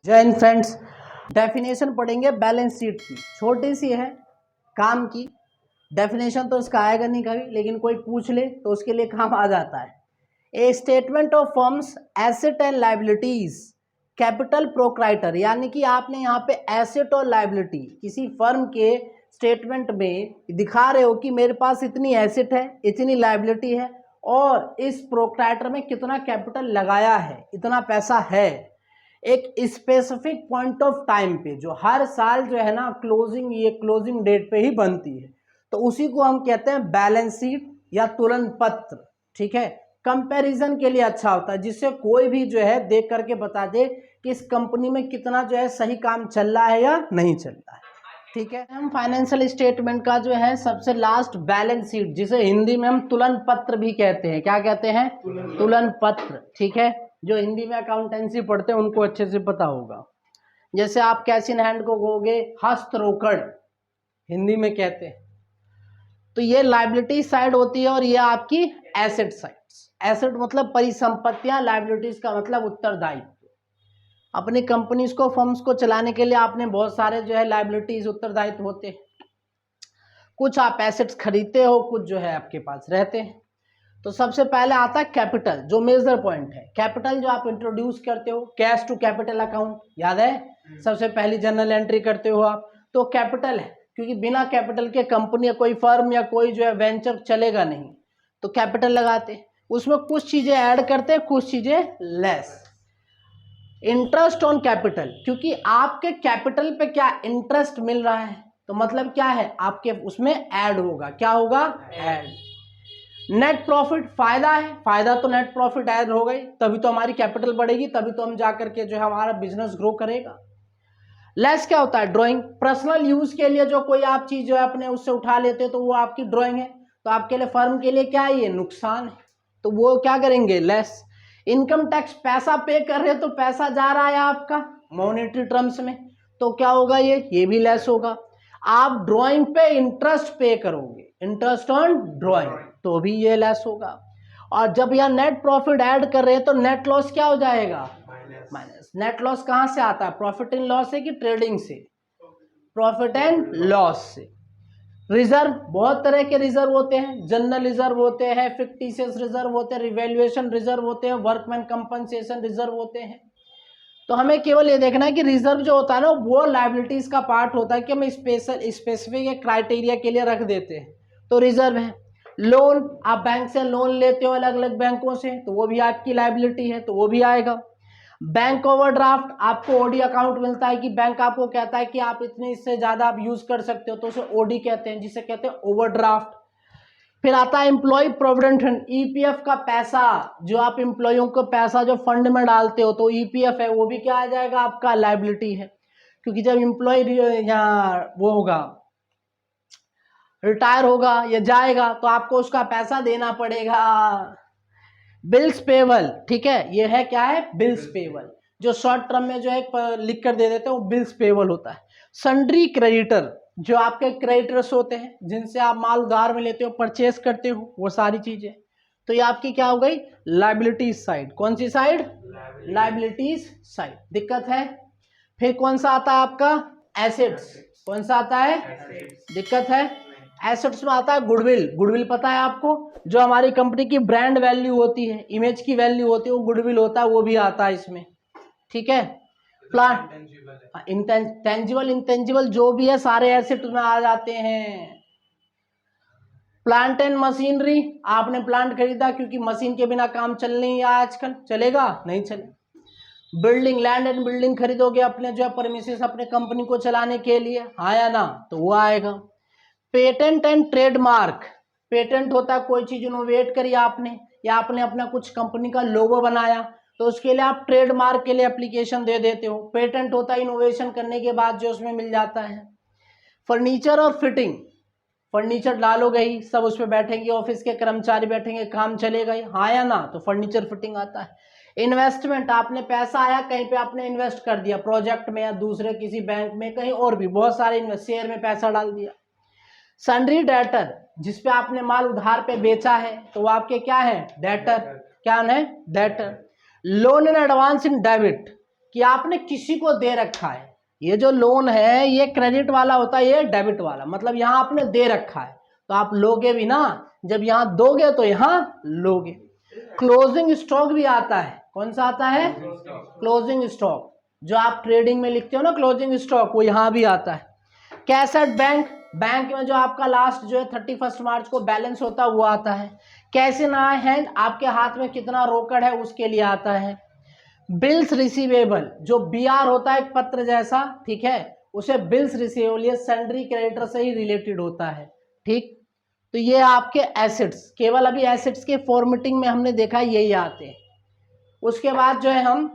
जय Hind friends. Definition पढ़ेंगे balance sheet की। छोटी सी है काम की। डेफिनेशन तो उसका आएगा नहीं कभी, लेकिन कोई पूछ ले तो उसके लिए काम आ जाता है। A statement of firms asset and liabilities capital proprietor, यानी कि आपने यहाँ पे एसेट और लाइबिलिटी किसी फर्म के स्टेटमेंट में दिखा रहे हो कि मेरे पास इतनी एसेट है, इतनी लाइबिलिटी है और इस प्रोक्राइटर में कितना कैपिटल लगाया है, इतना पैसा है। एक स्पेसिफिक पॉइंट ऑफ टाइम पे, जो हर साल जो है ना क्लोजिंग डेट पे ही बनती है, तो उसी को हम कहते हैं बैलेंस शीट या तुलन पत्र। ठीक है, कंपैरिजन के लिए अच्छा होता है, जिससे कोई भी जो है देख करके बता दे कि इस कंपनी में कितना जो है सही काम चल रहा है या नहीं चल रहा है। ठीक है, हम फाइनेंशियल स्टेटमेंट का जो है सबसे लास्ट बैलेंस शीट, जिसे हिंदी में हम तुलन पत्र भी कहते हैं। क्या कहते हैं? तुलन पत्र। ठीक है, जो हिंदी में अकाउंटेंसी पढ़ते हैं उनको अच्छे से पता होगा। जैसे आप कैश इन हैंड को कहोगे हस्त रोकड़, हिंदी में कहते हैं, तो ये लाइबिलिटी साइड होती है और ये आपकी एसेट साइड। एसेट मतलब परिसंपत्तियां, लाइबिलिटीज का मतलब उत्तरदायित्व। अपनी कंपनीज को, फर्म्स को चलाने के लिए आपने बहुत सारे जो है लाइबिलिटीज, उत्तरदायित्व होते हैं। कुछ आप एसेट्स खरीदते हो, कुछ जो है आपके पास रहते हैं। तो सबसे पहले आता है कैपिटल, जो मेजर पॉइंट है। कैपिटल जो आप इंट्रोड्यूस करते हो, कैश टू कैपिटल अकाउंट, याद है? सबसे पहली जर्नल एंट्री करते हो आप, तो कैपिटल है, क्योंकि बिना कैपिटल के कंपनी या कोई फर्म या कोई जो है वेंचर चलेगा नहीं। तो कैपिटल लगाते, उसमें कुछ चीजें ऐड करते, कुछ चीजें लेस। इंटरेस्ट ऑन कैपिटल, क्योंकि आपके कैपिटल पे क्या इंटरेस्ट मिल रहा है, तो मतलब क्या है, आपके उसमें ऐड होगा। क्या होगा? ऐड। नेट प्रॉफिट, फायदा है, फायदा तो नेट प्रॉफिट ऐड हो गई, तभी तो हमारी कैपिटल बढ़ेगी, तभी तो हम जाकर के जो है हमारा बिजनेस ग्रो करेगा। लेस क्या होता है? ड्राइंग। पर्सनल यूज के लिए जो कोई आप चीज जो है अपने उससे उठा लेते हो, तो वो आपकी ड्राइंग है, तो आपके लिए, फर्म के लिए क्या है, ये नुकसान है, तो वो क्या करेंगे? लेस। इनकम टैक्स, पैसा पे कर रहे हो तो पैसा जा रहा है आपका मॉनेटरी टर्म्स में, तो क्या होगा? ये भी लेस होगा। आप ड्राइंग पे इंटरेस्ट पे करोगे, इंटरेस्ट ऑन ड्राइंग, तो भी ये लेस होगा। और जब यहाँ नेट प्रॉफिट ऐड कर रहे हैं तो नेट लॉस क्या हो जाएगा? माइनस। नेट लॉस कहां से आता है? प्रॉफिट इन लॉस से कि ट्रेडिंग से? प्रॉफिट एंड लॉस से। रिजर्व, बहुत तरह के रिजर्व होते हैं। जनरल रिजर्व होते हैं, फिक्टिशियस रिजर्व होते हैं, रिवैल्यूएशन रिजर्व होते हैं, वर्कमैन कंपनसेशन रिजर्व होते हैं। तो हमें केवल ये देखना है कि रिजर्व जो होता है ना, वो लायबिलिटीज का पार्ट होता है कि हम स्पेसिफिक क्राइटेरिया के लिए रख देते हैं, तो रिजर्व है। लोन, आप बैंक से लोन लेते हो अलग अलग बैंकों से, तो वो भी आपकी लायबिलिटी है, तो वो भी आएगा। बैंक ओवरड्राफ्ट, आपको ओडी अकाउंट मिलता है कि बैंक आपको कहता है कि आप इतने, इससे ज्यादा आप यूज कर सकते हो, तो उसे ओडी कहते हैं, जिसे कहते हैं ओवरड्राफ्ट। फिर आता है एम्प्लॉय प्रोविडेंट फंड, ईपीएफ का पैसा, जो आप एम्प्लॉयों को पैसा जो फंड में डालते हो, तो ईपीएफ है, वो भी क्या आ जाएगा? आपका लायबिलिटी है, क्योंकि जब एम्प्लॉय यहाँ वो होगा, रिटायर होगा या जाएगा, तो आपको उसका पैसा देना पड़ेगा। बिल्स पेबल, ठीक है, ये है क्या है? बिल्स पेबल, जो शॉर्ट टर्म में जो है लिख कर दे देते हैं, वो बिल्स पेबल होता है। सन्ड्री क्रेडिटर, जो आपके क्रेडिटर्स होते हैं, जिनसे आप माल उधार में लेते हो, परचेस करते हो, वो सारी चीजें, तो ये आपकी क्या हो गई? Liabilities side. कौन सी साइड? Liabilities side. दिक्कत है? फिर कौन सा आता है आपका? एसेट्स। कौन सा आता है? दिक्कत है? एसेट्स में आता है गुडविल। गुडविल पता है आपको? जो हमारी कंपनी की ब्रांड वैल्यू होती है, इमेज की वैल्यू होती है, वो गुडविल होता है, वो भी आता है इसमें। ठीक है। प्लांट, इंटेंजिबल, इंटेंजिबल जो भी है सारे एसेट में आ जाते हैं। प्लांट एंड मशीनरी, आपने प्लांट खरीदा क्योंकि मशीन के बिना काम चल नहीं है, आजकल चलेगा नहीं चले। बिल्डिंग, लैंड एंड बिल्डिंग खरीदोगे अपने जो है परमिसेस, अपने कंपनी को चलाने के लिए, हाँ या ना, तो वो आएगा। पेटेंट एंड ट्रेडमार्क, पेटेंट होता है कोई चीज इनोवेट करी आपने, या आपने अपना कुछ कंपनी का लोगो बनाया, तो उसके लिए आप ट्रेडमार्क के लिए एप्लीकेशन दे देते हो। पेटेंट होता है इनोवेशन करने के बाद जो उसमें मिल जाता है। फर्नीचर और फिटिंग, फर्नीचर डालोगे ही, सब उस पर बैठेंगे, ऑफिस के कर्मचारी बैठेंगे, काम चलेगा ही, हाँ या ना, तो फर्नीचर फिटिंग आता है। इन्वेस्टमेंट, आपने पैसा आया कहीं पे, आपने इन्वेस्ट कर दिया प्रोजेक्ट में या दूसरे किसी बैंक में, कहीं और भी, बहुत सारे शेयर में पैसा डाल दिया। सन्ड्री डेटर, जिसपे आपने माल उधार पे बेचा है, तो वो आपके क्या है? डेटर। क्या है? Debtor. Loan in advance in debit, कि आपने किसी को दे रखा है। ये जो लोन है ये क्रेडिट वाला होता है, ये डेबिट वाला, मतलब यहाँ आपने दे रखा है तो आप लोगे भी ना, जब यहाँ दोगे तो यहाँ लोगे। क्लोजिंग स्टॉक भी आता है, कौन सा आता है? क्लोजिंग स्टॉक, जो आप ट्रेडिंग में लिखते हो ना क्लोजिंग स्टॉक, वो यहाँ भी आता है। कैश एट बैंक, बैंक में जो आपका लास्ट जो है 31 मार्च को बैलेंस होता है वो आता है। कैश इन हैंड, आपके हाथ में कितना रोकड़ है उसके लिए आता है। बिल्स रिसीवेबल, जो बीआर होता है एक पत्र जैसा, ठीक है, उसे बिल्स रिसीवेबल, ये सैलरी क्रेडिटर से ही रिलेटेड होता है, ठीक। तो ये आपके एसेट्स, केवल अभी एसेट्स के फॉर्मेटिंग में हमने देखा यही आते हैं। उसके बाद जो है हम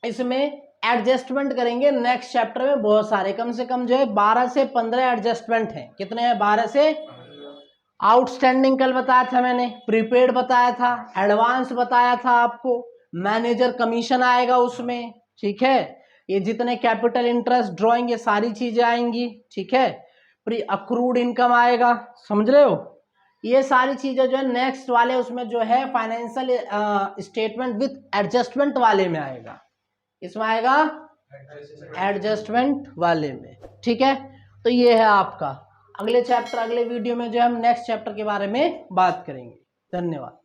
इसमें एडजस्टमेंट करेंगे नेक्स्ट चैप्टर में, बहुत सारे, कम से कम जो है 12 से 15 एडजस्टमेंट हैं। कितने हैं? 12 से। आउटस्टैंडिंग कल बताया था मैंने, प्रीपेड बताया था, एडवांस बताया था आपको, मैनेजर कमीशन आएगा उसमें, ठीक है, ये जितने कैपिटल इंटरेस्ट ड्रॉइंग ये सारी चीजें आएंगी, ठीक है, प्री अक्रूड इनकम आएगा, समझ रहे हो, ये सारी चीजें जो है नेक्स्ट वाले उसमें जो है फाइनेंशियल स्टेटमेंट विथ एडजस्टमेंट वाले में आएगा, इसमें आएगा एडजस्टमेंट वाले में, ठीक है। तो ये है आपका अगले चैप्टर, अगले वीडियो में जो है हम नेक्स्ट चैप्टर के बारे में बात करेंगे। धन्यवाद।